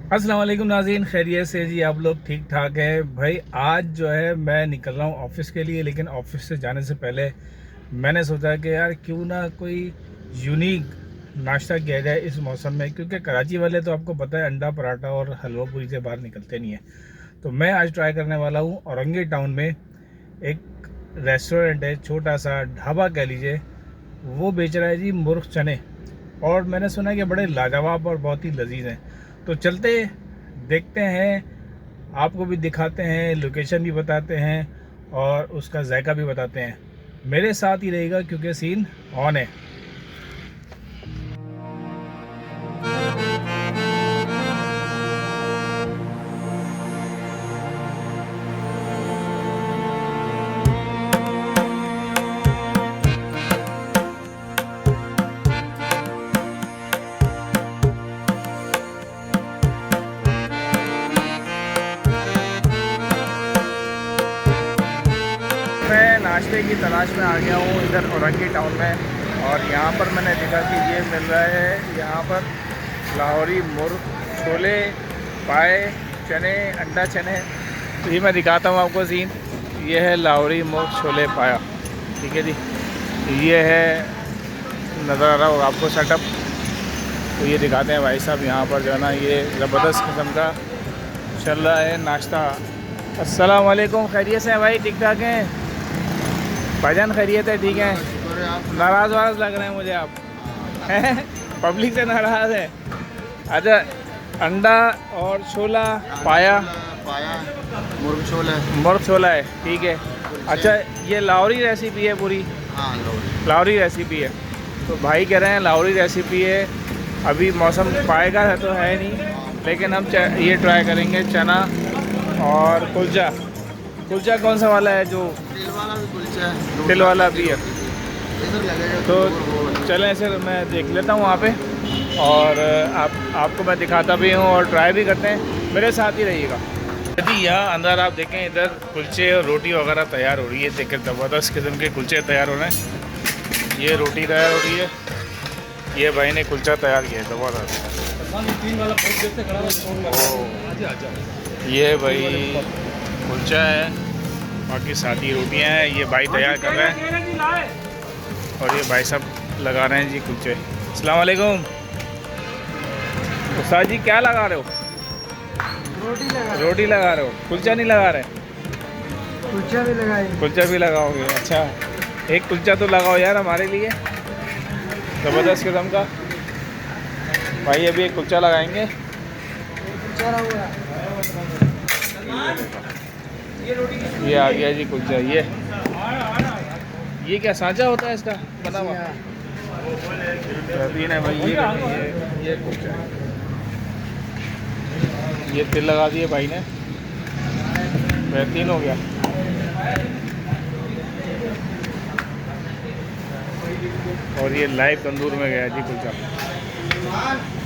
अस्सलाम वालेकुम नाज़रीन, खैरियत से जी? आप लोग ठीक ठाक हैं भाई? आज जो है मैं निकल रहा हूँ ऑफिस के लिए, लेकिन ऑफिस से जाने से पहले मैंने सोचा कि यार क्यों ना कोई यूनिक नाश्ता किया जाए इस मौसम में, क्योंकि कराची वाले तो आपको पता है अंडा पराठा और हलवा पूरी से बाहर निकलते नहीं है। तो मैं आज ट्राई करने वाला हूँ औरंगी टाउन में एक रेस्टोरेंट है, छोटा सा ढाबा कह लीजिए। वो बेच रहा है जी मुर्ग चने, और मैंने सुना है कि बड़े लाजवाब और बहुत ही लजीज हैं। तो चलते देखते हैं, आपको भी दिखाते हैं, लोकेशन भी बताते हैं और उसका जायका भी बताते हैं। मेरे साथ ही रहेगा क्योंकि सीन ऑन है। मैं नाश्ते की तलाश में आ गया हूँ इधर औरंगी टाउन में, और यहाँ पर मैंने देखा कि ये मिल रहा है यहाँ पर लाहौरी मुर्ग, छोले, पाए, चने, अंडा चने। तो ये मैं दिखाता हूँ आपको सीन। ये है लाहौरी मुर्ग छोले पाया, ठीक है जी। ये है, नज़र आ रहा होगा आपको सेटअप। तो ये दिखाते हैं भाई साहब, यहाँ पर जो है ना ये ज़बरदस्त किस्म का चल रहा है नाश्ता। अस्सलाम वालेकुम, खैरियत से हैं भाई? ठीक ठाक हैं भाईजान? खैरियत है, ठीक है। नाराज़ वाराज लग रहे हैं मुझे आप हैं? पब्लिक से नाराज़ है? अच्छा, अंडा और छोला पाया, मुर्ग छोला है, ठीक है। अच्छा, ये लाहौरी रेसिपी है पूरी? हाँ, लाहौरी रेसिपी है। तो भाई कह रहे हैं लाहौरी रेसिपी है। अभी मौसम पाए का है तो है नहीं, लेकिन हम ये ट्राई करेंगे चना और कुलचा। कुलचा कौन सा वाला है? जो तिल वाला भी कुलचा है, तिल वाला भी है। इधर लगेगा तो चलें सर, मैं देख लेता हूँ वहाँ पे, और आपको मैं दिखाता भी हूँ और ट्राई भी करते हैं। मेरे साथ ही रहिएगा। यदि यहाँ अंदर आप देखें, इधर कुलचे और रोटी वगैरह तैयार हो रही है। देखें, ज़बरदस्त किस्म के कुलचे तैयार हो रहे हैं। ये रोटी तैयार हो रही है, ये भाई ने कुलचा तैयार किया है ज़बरदस्त। ये भाई कुलचा है, बाकी सादी रोटियां हैं। ये भाई तैयार कर रहे हैं, और ये भाई साहब लगा रहे हैं जी कुलचे। अस्सलाम वालेकुम उस्ताद जी, क्या लगा रहे हो? रोटी लगा रहे हो, कुलचा नहीं लगा रहे? कुलचा भी लगाएंगे। कुलचा भी लगाओगे? अच्छा, एक कुलचा तो लगाओ यार हमारे लिए, ज़बरदस्त किस्म का। भाई अभी एक कुलचा लगाएंगे। ये आ गया जी कुलचा। ये क्या सांचा होता है इसका बना हुआ? बेहतरीन है भाई। ये कुलचा है। ये तिल लगा दिए भाई ने, बेहतरीन हो गया। और ये लाइव तंदूर में गया जी कुलचा।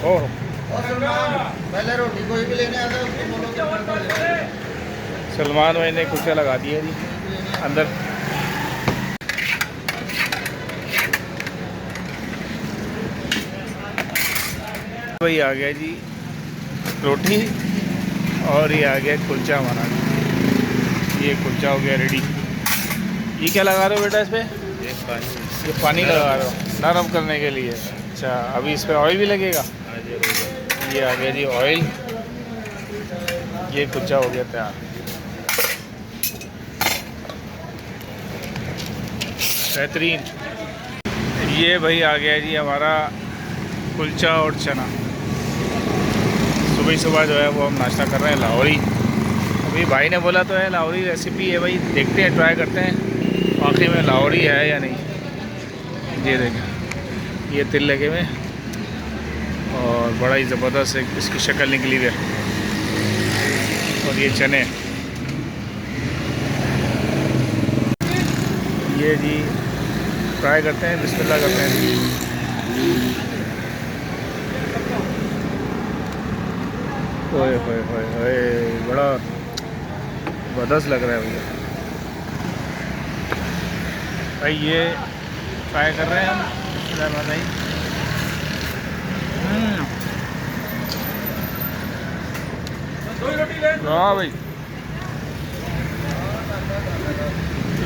ओह, पहले रोटी कोई भी लेने आता है उसको बोलो। सलमान भाई ने कुलचा लगा दिया जी अंदर। भाई आ गया जी रोटी, और ये आ गया कुलचा हमारा। ये कुलचा हो गया रेडी। ये क्या लगा रहे हो बेटा इस पर? ये पानी लगा रहे हो नरम करने के लिए? अच्छा, अभी इस पर ऑयल भी लगेगा? ये आ गया जी ऑयल। ये कुलचा हो गया तैयार। बेहतरीन। ये भाई आ गया जी हमारा कुलचा और चना। सुबह सुबह जो है वो हम नाश्ता कर रहे हैं लाहौरी। अभी भाई ने बोला तो है लाहौरी रेसिपी है भाई, देखते हैं, ट्राई करते हैं वाकई में लाहौरी है या नहीं। ये देखें, ये तिल लगे हुए और बड़ा ही ज़बरदस्त एक इसकी शक्ल निकली हुई है। और ये चने, ये जी ट्राई करते हैं, बिस्मिल्लाह करते हैं। ओए होए होए होए, बड़ा ज़बरदस्त लग रहा है भैया। भाई ये ट्राई कर रहे हैं हम, भाई हाँ भाई,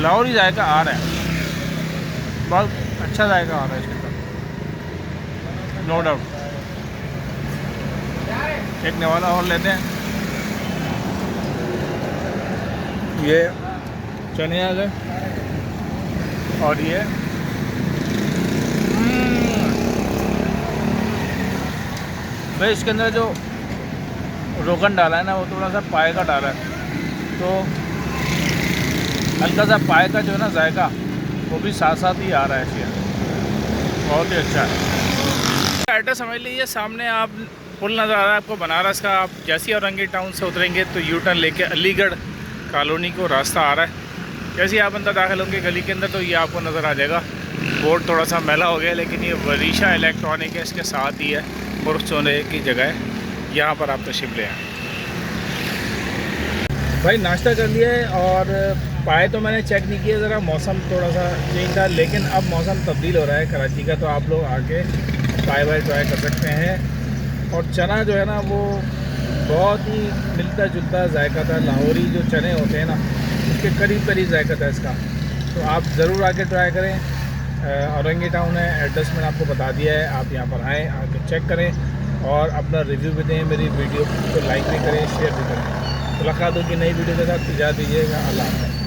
लाहौरी जायका आ रहा है, बहुत अच्छा जायका आ रहा है इसके अंदर, नो डाउट। एक नवाला और लेते हैं। ये चने आ गए और ये भाई इसके अंदर जो रोगन डाला है ना वो थोड़ा सा पाए का डाला है, तो हल्का सा पाए का जो है ना जायका वो भी साथ साथ ही आ रहा है इसके, बहुत ही अच्छा है। एड्रेस समझ लीजिए, सामने आप पुल नज़र आ रहा है आपको बनारस का। आप जैसे ही औरंगी टाउन से उतरेंगे तो यू टर्न लेके अलीगढ़ कॉलोनी को रास्ता आ रहा है। जैसे ही आप अंदर दाखिल होंगे गली के अंदर तो ये आपको नज़र आ जाएगा। बोर्ड थोड़ा सा मैला हो गया लेकिन ये वरीशा इलेक्ट्रॉनिक है, इसके साथ ही है, मुर्ख सोने की जगह है, यहाँ पर आप तशरीफ़ ले आए। भाई नाश्ता कर लिया है और पाए तो मैंने चेक नहीं किया, ज़रा मौसम थोड़ा सा चेंज था, लेकिन अब मौसम तब्दील हो रहा है कराची का, तो आप लोग आके पाए वाए ट्राई कर सकते हैं। और चना जो है ना वो बहुत ही मिलता जुलता जायका था, लाहौरी जो चने होते हैं ना उसके करीब करीब जायका था इसका, तो आप ज़रूर आके ट्राई करें। औरंगी टाउन है, एड्रेस मैंने आपको बता दिया है, आप यहाँ पर आएँ, आके चेक करें और अपना रिव्यू भी दें। मेरी वीडियो को लाइक भी करें, शेयर भी करें। मुलाकात होगी नई वीडियो के साथ, इजाज़त दीजिएगा। अल्लाह हाफ़िज़।